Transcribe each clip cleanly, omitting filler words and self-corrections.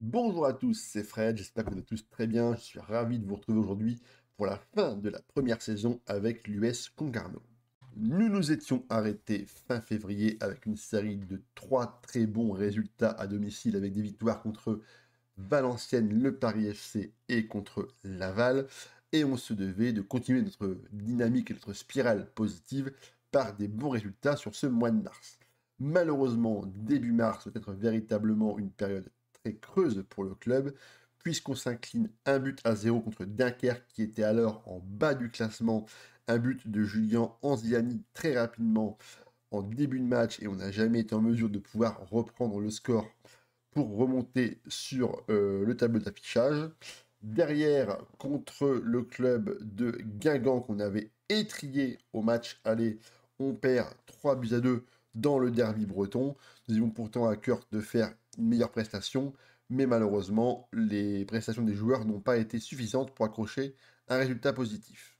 Bonjour à tous, c'est Fred, j'espère que vous êtes tous très bien. Je suis ravi de vous retrouver aujourd'hui pour la fin de la première saison avec l'US Concarneau. Nous nous étions arrêtés fin février avec une série de 3 très bons résultats à domicile avec des victoires contre Valenciennes, le Paris FC et contre Laval. Et on se devait de continuer notre dynamique et notre spirale positive par des bons résultats sur ce mois de mars. Malheureusement, début mars peut être véritablement une période très creuse pour le club, puisqu'on s'incline 1 but à 0 contre Dunkerque, qui était alors en bas du classement. Un but de Julien Anziani très rapidement en début de match, et on n'a jamais été en mesure de pouvoir reprendre le score pour remonter sur le tableau d'affichage. Derrière, contre le club de Guingamp qu'on avait étrié au match aller, on perd 3 buts à 2 dans le derby breton. Nous avions pourtant à cœur de faire une meilleure prestation, mais malheureusement, les prestations des joueurs n'ont pas été suffisantes pour accrocher un résultat positif.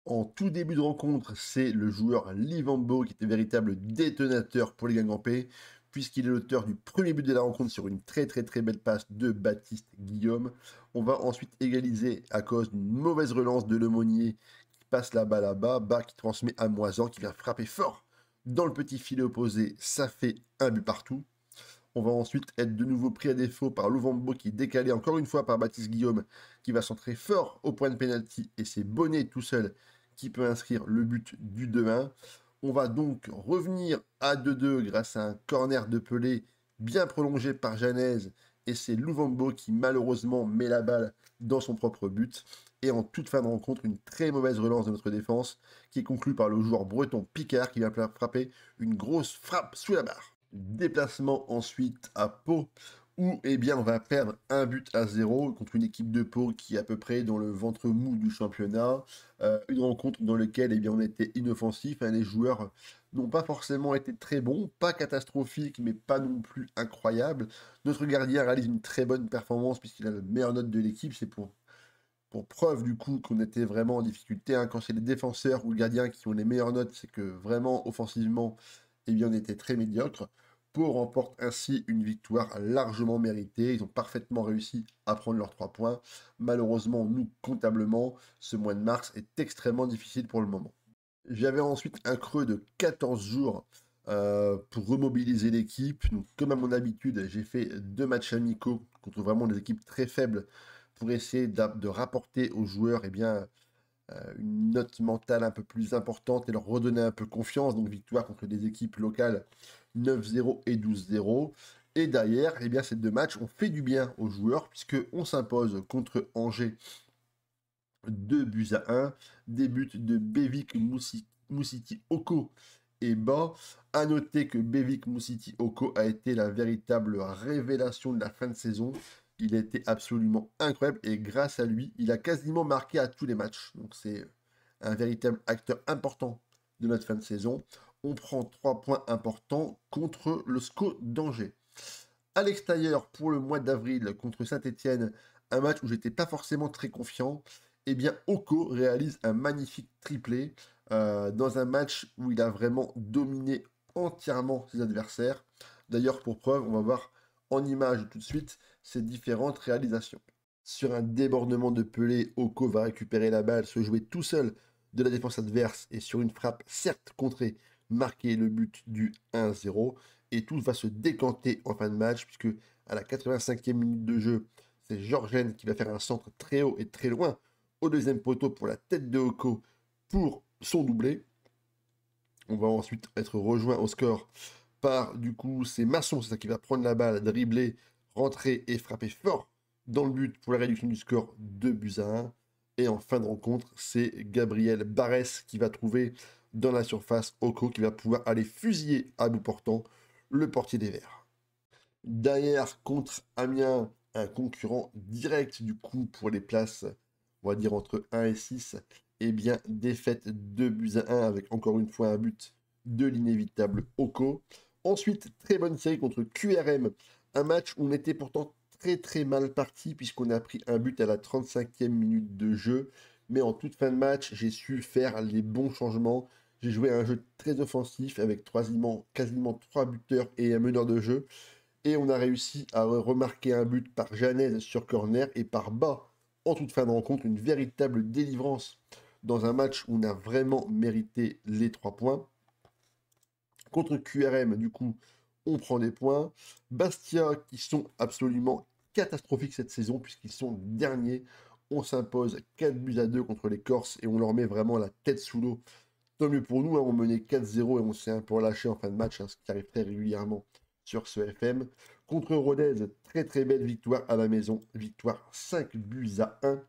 En tout début de rencontre, c'est le joueur Livambo qui était véritable détonateur pour les Guingampais, puisqu'il est l'auteur du premier but de la rencontre sur une très belle passe de Baptiste Guillaume. On va ensuite égaliser à cause d'une mauvaise relance de Lemonnier qui passe la balle là-bas, bas qui transmet à Moisan qui vient frapper fort dans le petit filet opposé. Ça fait un but partout. On va ensuite être de nouveau pris à défaut par Louvambo qui est décalé encore une fois par Baptiste Guillaume qui va centrer fort au point de pénalty et c'est Bonnet tout seul qui peut inscrire le but du 2-1. On va donc revenir à 2-2 grâce à un corner de Pelé bien prolongé par Janez et c'est Louvambo qui malheureusement met la balle dans son propre but. Et en toute fin de rencontre, une très mauvaise relance de notre défense qui est conclue par le joueur breton Picard qui vient frapper une grosse frappe sous la barre. Déplacement ensuite à Pau, où eh bien, on va perdre 1 but à 0 contre une équipe de Pau qui est à peu près dans le ventre mou du championnat. Une rencontre dans laquelle eh bien, on était inoffensif. Hein, les joueurs n'ont pas forcément été très bons, pas catastrophiques, mais pas non plus incroyables. Notre gardien réalise une très bonne performance puisqu'il a la meilleure note de l'équipe. C'est pour preuve du coup qu'on était vraiment en difficulté. Hein. Quand c'est les défenseurs ou le gardien qui ont les meilleures notes, c'est que vraiment offensivement, eh bien, on était très médiocre. Pau remporte ainsi une victoire largement méritée. Ils ont parfaitement réussi à prendre leurs 3 points. Malheureusement, nous, comptablement, ce mois de mars est extrêmement difficile pour le moment. J'avais ensuite un creux de 14 jours pour remobiliser l'équipe. Donc, comme à mon habitude, j'ai fait 2 matchs amicaux contre vraiment des équipes très faibles pour essayer de rapporter aux joueurs eh bien, une note mentale un peu plus importante et leur redonner un peu confiance. Donc victoire contre des équipes locales 9-0 et 12-0. Et derrière, eh bien, ces 2 matchs ont fait du bien aux joueurs puisqu'on s'impose contre Angers 2 buts à 1. Des buts de Bevik Moussiti Oko et bas. À noter que Bevik Moussiti Oko a été la véritable révélation de la fin de saison. Il a été absolument incroyable et grâce à lui, il a quasiment marqué à tous les matchs. Donc c'est un véritable acteur important de notre fin de saison. On prend 3 points importants contre le SCO d'Angers. À l'extérieur, pour le mois d'avril, contre Saint-Etienne, un match où j'étais pas forcément très confiant, eh bien, Oko réalise un magnifique triplé dans un match où il a vraiment dominé entièrement ses adversaires. D'ailleurs, pour preuve, on va voir en image tout de suite ses différentes réalisations. Sur un débordement de Pelé, Oko va récupérer la balle, se jouer tout seul de la défense adverse et sur une frappe certes contrée, marquer le but du 1-0 et tout va se décanter en fin de match puisque à la 85e minute de jeu, c'est Georgen qui va faire un centre très haut et très loin au deuxième poteau pour la tête de Oko pour son doublé. On va ensuite être rejoint au score par, du coup, c'est Masson, c'est ça qui va prendre la balle, dribbler, rentrer et frapper fort dans le but pour la réduction du score 2 buts à 1. Et en fin de rencontre, c'est Gabriel Barès qui va trouver dans la surface Oko qui va pouvoir aller fusiller à bout portant le portier des Verts. Derrière, contre Amiens, un concurrent direct du coup pour les places, on va dire entre 1 et 6, eh bien, défaite 2 buts à 1 avec encore une fois un but de l'inévitable Oko. Ensuite, très bonne série contre QRM, un match où on était pourtant très mal parti puisqu'on a pris un but à la 35e minute de jeu. Mais en toute fin de match, j'ai su faire les bons changements. J'ai joué un jeu très offensif avec quasiment 3 buteurs et un meneur de jeu. Et on a réussi à remarquer un but par Janez sur corner et par Bas en toute fin de rencontre. Une véritable délivrance dans un match où on a vraiment mérité les 3 points. Contre QRM, du coup, on prend des points. Bastia, qui sont absolument catastrophiques cette saison, puisqu'ils sont derniers. On s'impose 4-2 contre les Corses et on leur met vraiment la tête sous l'eau. Tant mieux pour nous, hein, on menait 4-0 et on s'est un peu relâché en fin de match, hein, ce qui arrive très régulièrement sur ce FM. Contre Rodez, très très belle victoire à la maison. Victoire 5-1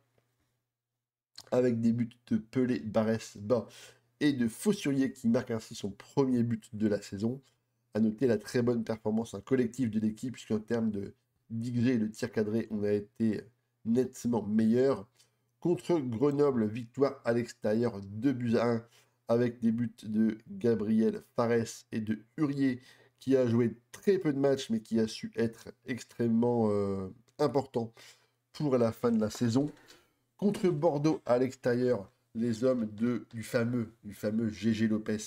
avec des buts de Pelé, Barès, Bas et de Fossurier qui marque ainsi son premier but de la saison. À noter la très bonne performance collective de l'équipe, puisqu'en termes de d'XG et de tir cadré, on a été nettement meilleur. Contre Grenoble, victoire à l'extérieur, 2-1, avec des buts de Gabriel Fares et de Hurier, qui a joué très peu de matchs, mais qui a su être extrêmement important pour la fin de la saison. Contre Bordeaux à l'extérieur, les hommes du fameux GG Lopez.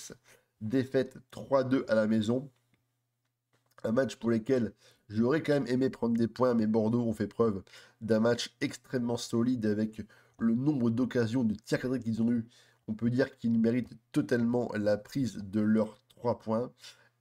Défaite 3-2 à la maison. Un match pour lequel j'aurais quand même aimé prendre des points, mais Bordeaux ont fait preuve d'un match extrêmement solide avec le nombre d'occasions de tirs cadrés qu'ils ont eu. On peut dire qu'ils méritent totalement la prise de leurs 3 points.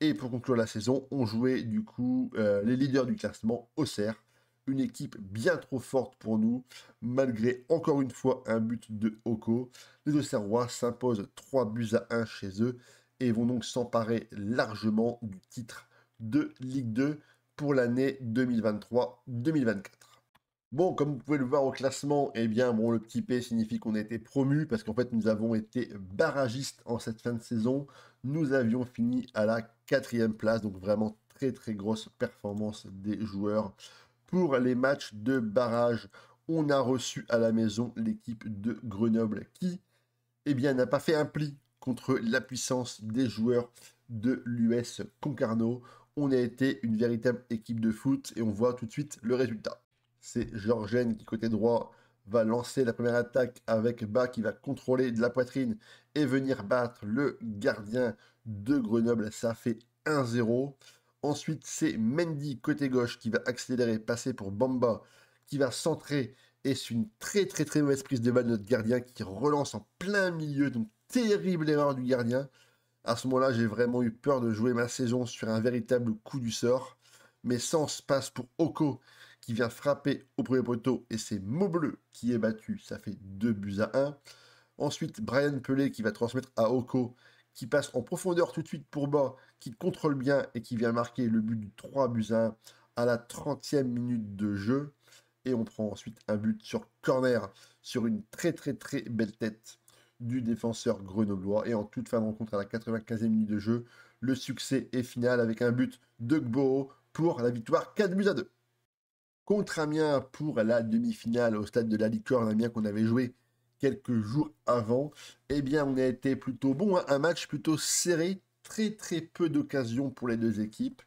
Et pour conclure la saison, on jouait du coup les leaders du classement, Auxerre, une équipe bien trop forte pour nous, malgré encore une fois un but de Oko. Les Auxerrois s'imposent 3-1 chez eux et vont donc s'emparer largement du titre de Ligue 2 pour l'année 2023-2024. Bon, comme vous pouvez le voir au classement, eh bien, bon, le petit P signifie qu'on a été promu parce qu'en fait, nous avons été barragistes en cette fin de saison. Nous avions fini à la 4e place, donc vraiment très très grosse performance des joueurs. Pour les matchs de barrage, on a reçu à la maison l'équipe de Grenoble qui, eh bien, n'a pas fait un pli contre la puissance des joueurs de l'US Concarneau. On a été une véritable équipe de foot et on voit tout de suite le résultat. C'est Georgen qui, côté droit, va lancer la première attaque avec Bas qui va contrôler de la poitrine et venir battre le gardien de Grenoble. Ça fait 1-0. Ensuite, c'est Mendy, côté gauche, qui va accélérer, passer pour Bamba, qui va centrer. Et c'est une très très très mauvaise prise de balle de notre gardien qui relance en plein milieu. Donc, terrible erreur du gardien. À ce moment-là, j'ai vraiment eu peur de jouer ma saison sur un véritable coup du sort. Mais sens passe pour Oko qui vient frapper au premier poteau et c'est Maubleu qui est battu. Ça fait 2-1. Ensuite, Brian Pelé qui va transmettre à Oko qui passe en profondeur tout de suite pour Bas, qui contrôle bien et qui vient marquer le but du 3-1 à la 30e minute de jeu. Et on prend ensuite un but sur corner sur une très très très belle tête du défenseur grenoblois. Et en toute fin de rencontre à la 95e minute de jeu, le succès est final avec un but de Gbo pour la victoire 4-2. Contre Amiens pour la demi-finale au stade de la Licorne, Amiens qu'on avait joué quelques jours avant, eh bien on a été plutôt bon, hein, un match plutôt serré, très très peu d'occasions pour les deux équipes,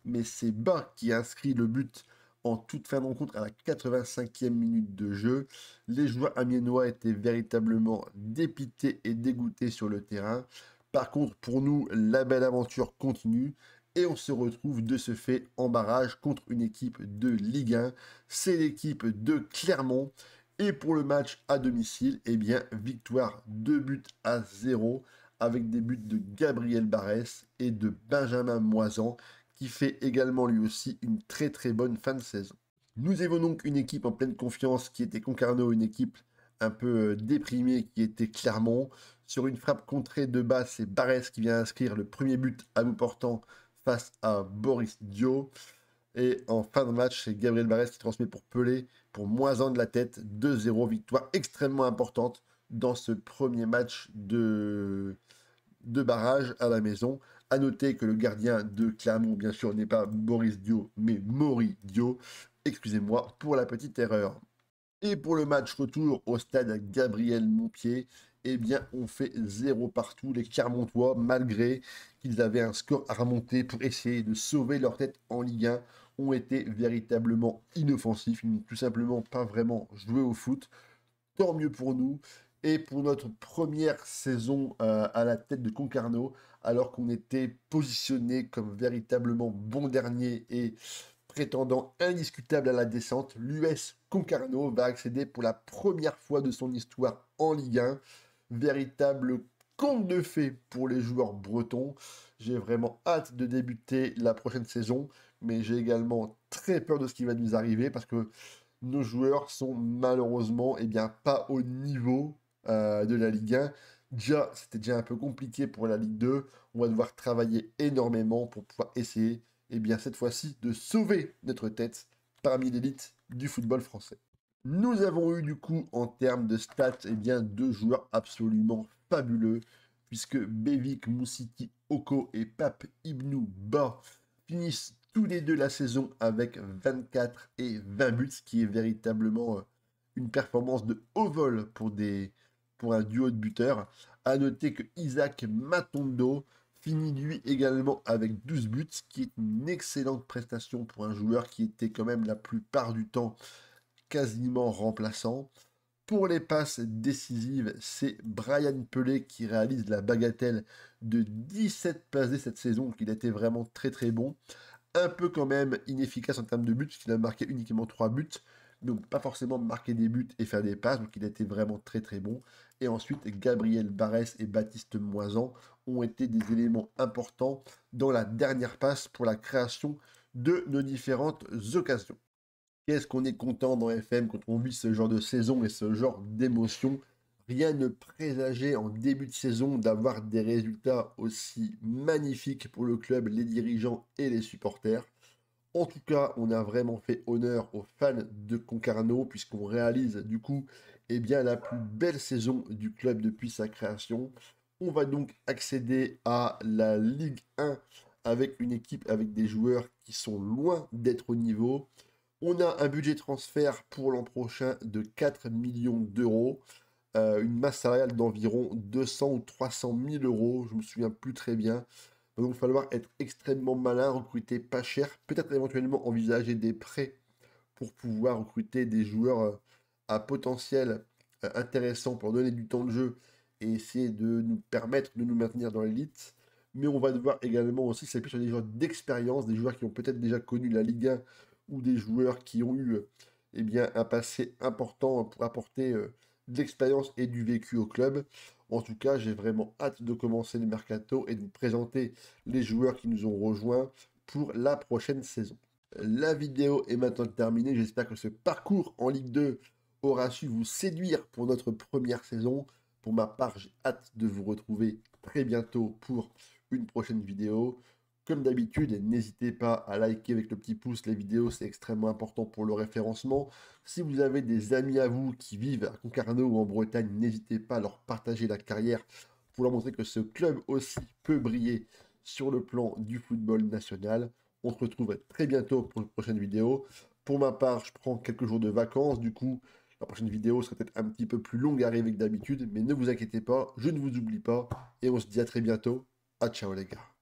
mais c'est Bas qui inscrit le but en toute fin de rencontre à la 85e minute de jeu. Les joueurs amiénois étaient véritablement dépités et dégoûtés sur le terrain. Par contre, pour nous, la belle aventure continue et on se retrouve de ce fait en barrage contre une équipe de Ligue 1. C'est l'équipe de Clermont. Et pour le match à domicile, eh bien, victoire 2-0 avec des buts de Gabriel Barès et de Benjamin Moisan qui fait également lui aussi une très très bonne fin de saison. Nous avons donc une équipe en pleine confiance qui était Concarneau, une équipe un peu déprimée qui était Clermont. Sur une frappe contrée de bas, c'est Barès qui vient inscrire le premier but à bout portant face à Boris Dio. Et en fin de match, c'est Gabriel Barès qui transmet pour Pelé, pour Moisan de la tête, 2-0, victoire extrêmement importante dans ce premier match de barrage à la maison. À noter que le gardien de Clermont, bien sûr, n'est pas Boris Dio, mais Maury Dio. Excusez-moi pour la petite erreur. Et pour le match retour au stade Gabriel Montpied, eh bien, on fait 0 partout. Les Clermontois, malgré qu'ils avaient un score à remonter pour essayer de sauver leur tête en Ligue 1, ont été véritablement inoffensifs. Ils n'ont tout simplement pas vraiment joué au foot. Tant mieux pour nous. Et pour notre première saison à la tête de Concarneau, alors qu'on était positionné comme véritablement bon dernier et prétendant indiscutable à la descente, l'US Concarneau va accéder pour la première fois de son histoire en Ligue 1. Véritable conte de fées pour les joueurs bretons. J'ai vraiment hâte de débuter la prochaine saison, mais j'ai également très peur de ce qui va nous arriver parce que nos joueurs sont malheureusement pas au niveau de la Ligue 1. Déjà, c'était déjà un peu compliqué pour la Ligue 2. On va devoir travailler énormément pour pouvoir essayer, cette fois-ci, de sauver notre tête parmi l'élite du football français. Nous avons eu du coup, en termes de stats, deux joueurs absolument fabuleux, puisque Bevik Moussiti Oko et Pape Ibnou Ba finissent tous les deux la saison avec 24 et 20 buts, ce qui est véritablement une performance de haut vol pour un duo de buteurs. À noter que Isaac Matondo finit lui également avec 12 buts, ce qui est une excellente prestation pour un joueur qui était quand même la plupart du temps quasiment remplaçant. Pour les passes décisives, c'est Brian Pelé qui réalise la bagatelle de 17 passes cette saison, donc il a été vraiment très très bon. Un peu quand même inefficace en termes de buts, puisqu'il a marqué uniquement 3 buts, donc pas forcément marquer des buts et faire des passes, donc il a été vraiment très très bon. Et ensuite, Gabriel Barès et Baptiste Moisan ont été des éléments importants dans la dernière passe pour la création de nos différentes occasions. Qu'est-ce qu'on est content dans FM quand on vit ce genre de saison et ce genre d'émotion. Rien ne présageait en début de saison d'avoir des résultats aussi magnifiques pour le club, les dirigeants et les supporters. En tout cas, on a vraiment fait honneur aux fans de Concarneau puisqu'on réalise du coup la plus belle saison du club depuis sa création. On va donc accéder à la Ligue 1 avec une équipe avec des joueurs qui sont loin d'être au niveau. On a un budget transfert pour l'an prochain de 4 millions d'euros, une masse salariale d'environ 200 ou 300 000 euros, je me souviens plus très bien. Il va donc falloir être extrêmement malin, recruter pas cher, peut-être éventuellement envisager des prêts pour pouvoir recruter des joueurs à potentiel intéressant pour donner du temps de jeu et essayer de nous permettre de nous maintenir dans l'élite. Mais on va devoir également aussi s'appuyer sur des joueurs d'expérience, des joueurs qui ont peut-être déjà connu la Ligue 1 ou des joueurs qui ont eu un passé important pour apporter de l'expérience et du vécu au club. En tout cas, j'ai vraiment hâte de commencer le mercato et de vous présenter les joueurs qui nous ont rejoints pour la prochaine saison. La vidéo est maintenant terminée. J'espère que ce parcours en Ligue 2 aura su vous séduire pour notre première saison. Pour ma part, j'ai hâte de vous retrouver très bientôt pour une prochaine vidéo. Comme d'habitude, n'hésitez pas à liker avec le petit pouce les vidéos, c'est extrêmement important pour le référencement. Si vous avez des amis à vous qui vivent à Concarneau ou en Bretagne, n'hésitez pas à leur partager la carrière pour leur montrer que ce club aussi peut briller sur le plan du football national. On se retrouve très bientôt pour une prochaine vidéo. Pour ma part, je prends quelques jours de vacances, du coup, la prochaine vidéo sera peut-être un petit peu plus longue à arriver que d'habitude, mais ne vous inquiétez pas, je ne vous oublie pas, et on se dit à très bientôt. À ciao les gars.